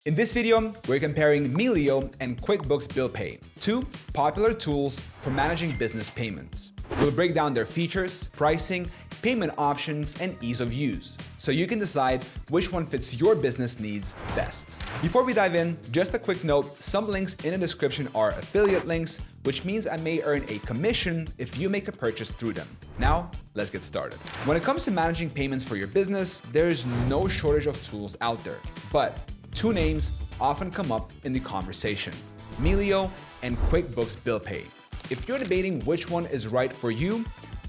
In this video, we're comparing Melio and QuickBooks Bill Pay, two popular tools for managing business payments. We'll break down their features, pricing, payment options, and ease of use, so you can decide which one fits your business needs best. Before we dive in, just a quick note, some links in the description are affiliate links, which means I may earn a commission if you make a purchase through them. Now, let's get started. When it comes to managing payments for your business, there's no shortage of tools out there, but two names often come up in the conversation: Melio and QuickBooks Bill Pay. If you're debating which one is right for you,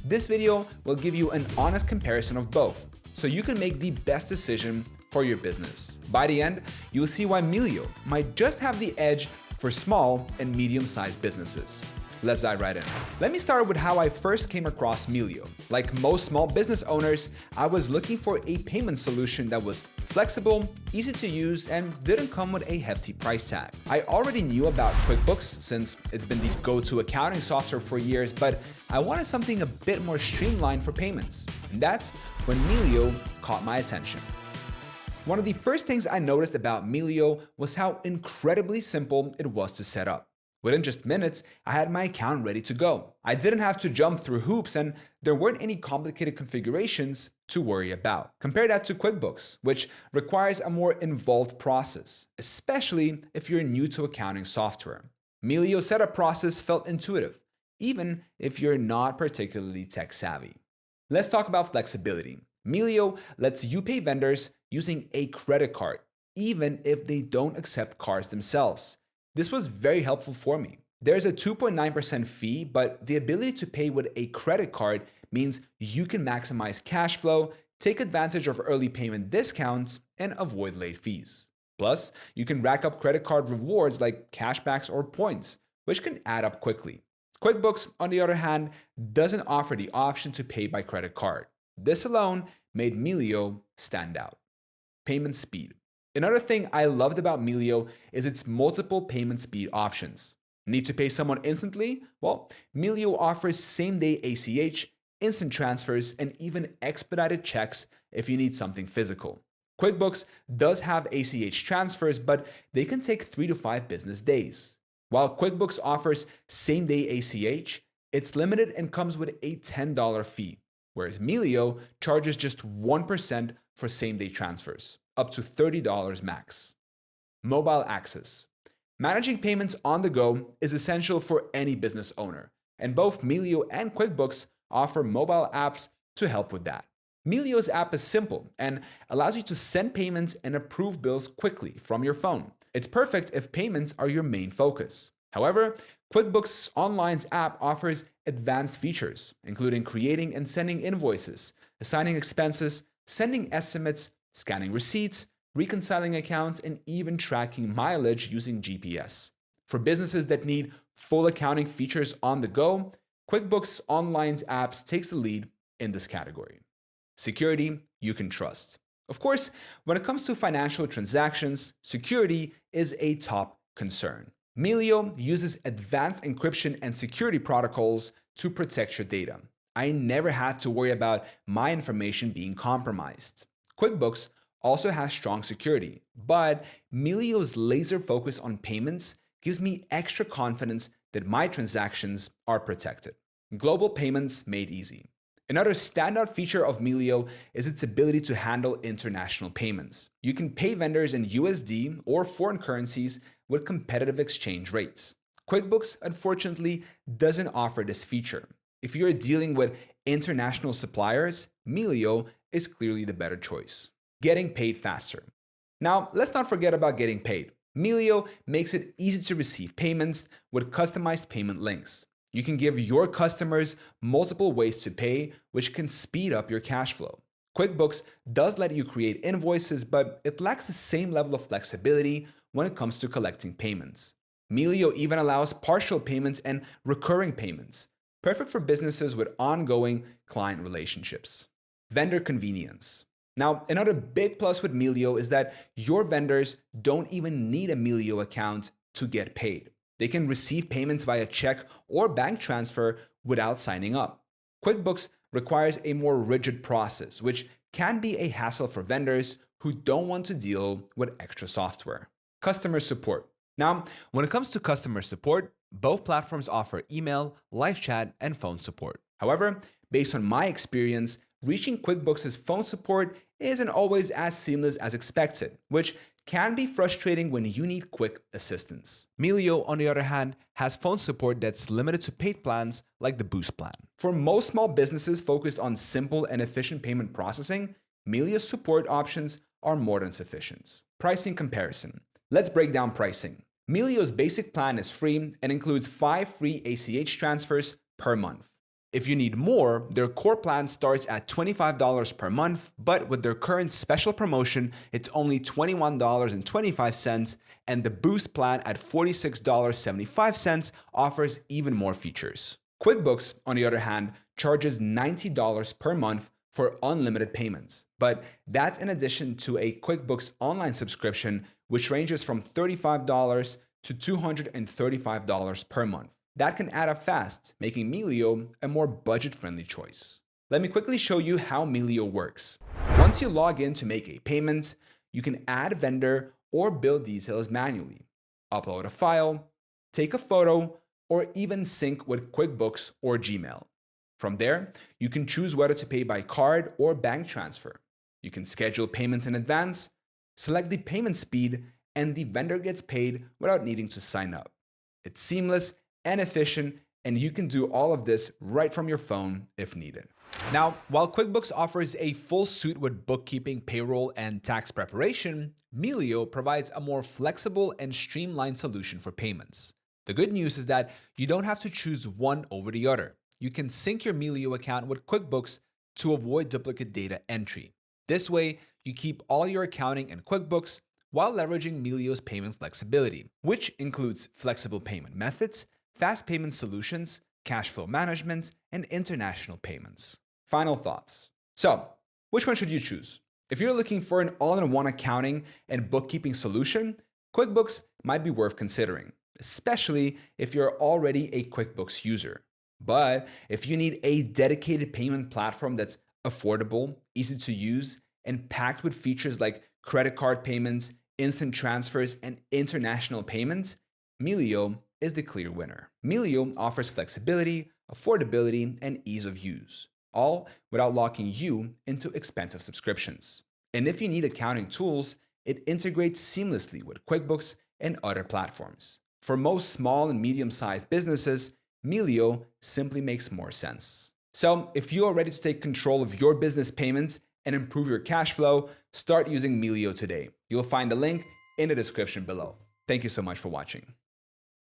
this video will give you an honest comparison of both, so you can make the best decision for your business. By the end, you'll see why Melio might just have the edge for small and medium-sized businesses. Let's dive right in. Let me start with how I first came across Melio. Like most small business owners, I was looking for a payment solution that was flexible, easy to use, and didn't come with a hefty price tag. I already knew about QuickBooks since it's been the go-to accounting software for years, but I wanted something a bit more streamlined for payments. And that's when Melio caught my attention. One of the first things I noticed about Melio was how incredibly simple it was to set up. Within just minutes, I had my account ready to go. I didn't have to jump through hoops, and there weren't any complicated configurations to worry about. Compare that to QuickBooks, which requires a more involved process, especially if you're new to accounting software. Melio's setup process felt intuitive, even if you're not particularly tech savvy. Let's talk about flexibility. Melio lets you pay vendors using a credit card, even if they don't accept cards themselves. This was very helpful for me. There's a 2.9% fee, but the ability to pay with a credit card means you can maximize cash flow, take advantage of early payment discounts, and avoid late fees. Plus, you can rack up credit card rewards like cashbacks or points, which can add up quickly. QuickBooks, on the other hand, doesn't offer the option to pay by credit card. This alone made Melio stand out. Payment speed. Another thing I loved about Melio is its multiple payment speed options. Need to pay someone instantly? Well, Melio offers same-day ACH, instant transfers, and even expedited checks if you need something physical. QuickBooks does have ACH transfers, but they can take 3 to 5 business days. While QuickBooks offers same-day ACH, it's limited and comes with a $10 fee, whereas Melio charges just 1% for same-day transfers, up to $30 max. Mobile access. Managing payments on the go is essential for any business owner, and both Melio and QuickBooks offer mobile apps to help with that. Melio's app is simple and allows you to send payments and approve bills quickly from your phone. It's perfect if payments are your main focus. However, QuickBooks Online's app offers advanced features, including creating and sending invoices, assigning expenses, sending estimates, scanning receipts, reconciling accounts, and even tracking mileage using GPS. For businesses that need full accounting features on the go, QuickBooks Online's apps takes the lead in this category. Security you can trust. Of course, when it comes to financial transactions, security is a top concern. Melio uses advanced encryption and security protocols to protect your data. I never had to worry about my information being compromised. QuickBooks also has strong security, but Melio's laser focus on payments gives me extra confidence that my transactions are protected. Global payments made easy. Another standout feature of Melio is its ability to handle international payments. You can pay vendors in USD or foreign currencies with competitive exchange rates. QuickBooks, unfortunately, doesn't offer this feature. If you're dealing with international suppliers, Melio is clearly the better choice. Getting paid faster. Now, let's not forget about getting paid. Melio makes it easy to receive payments with customized payment links. You can give your customers multiple ways to pay, which can speed up your cash flow. QuickBooks does let you create invoices, but it lacks the same level of flexibility when it comes to collecting payments. Melio even allows partial payments and recurring payments, perfect for businesses with ongoing client relationships. Vendor convenience. Now, another big plus with Melio is that your vendors don't even need a Melio account to get paid. They can receive payments via check or bank transfer without signing up. QuickBooks requires a more rigid process, which can be a hassle for vendors who don't want to deal with extra software. Customer support. Now, when it comes to customer support, both platforms offer email, live chat, and phone support. However, based on my experience, reaching QuickBooks' phone support isn't always as seamless as expected, which can be frustrating when you need quick assistance. Melio, on the other hand, has phone support that's limited to paid plans like the Boost plan. For most small businesses focused on simple and efficient payment processing, Melio's support options are more than sufficient. Pricing comparison. Let's break down pricing. Melio's basic plan is free and includes 5 free ACH transfers per month. If you need more, their core plan starts at $25 per month, but with their current special promotion, it's only $21.25, and the Boost plan at $46.75 offers even more features. QuickBooks, on the other hand, charges $90 per month for unlimited payments, but that's in addition to a QuickBooks online subscription, which ranges from $35 to $235 per month. That can add up fast, making Melio a more budget-friendly choice. Let me quickly show you how Melio works. Once you log in to make a payment, you can add vendor or bill details manually, upload a file, take a photo, or even sync with QuickBooks or Gmail. From there, you can choose whether to pay by card or bank transfer. You can schedule payments in advance, select the payment speed, and the vendor gets paid without needing to sign up. It's seamless and efficient, and you can do all of this right from your phone if needed. Now, while QuickBooks offers a full suite with bookkeeping, payroll, and tax preparation, Melio provides a more flexible and streamlined solution for payments. The good news is that you don't have to choose one over the other. You can sync your Melio account with QuickBooks to avoid duplicate data entry. This way, you keep all your accounting in QuickBooks while leveraging Melio's payment flexibility, which includes flexible payment methods, fast payment solutions, cash flow management, and international payments. Final thoughts. So, which one should you choose? If you're looking for an all-in-one accounting and bookkeeping solution, QuickBooks might be worth considering, especially if you're already a QuickBooks user. But if you need a dedicated payment platform that's affordable, easy to use, and packed with features like credit card payments, instant transfers, and international payments, Melio is the clear winner. Melio offers flexibility, affordability, and ease of use, all without locking you into expensive subscriptions. And if you need accounting tools, it integrates seamlessly with QuickBooks and other platforms. For most small and medium-sized businesses, Melio simply makes more sense. So if you are ready to take control of your business payments and improve your cash flow, start using Melio today. You'll find the link in the description below. Thank you so much for watching.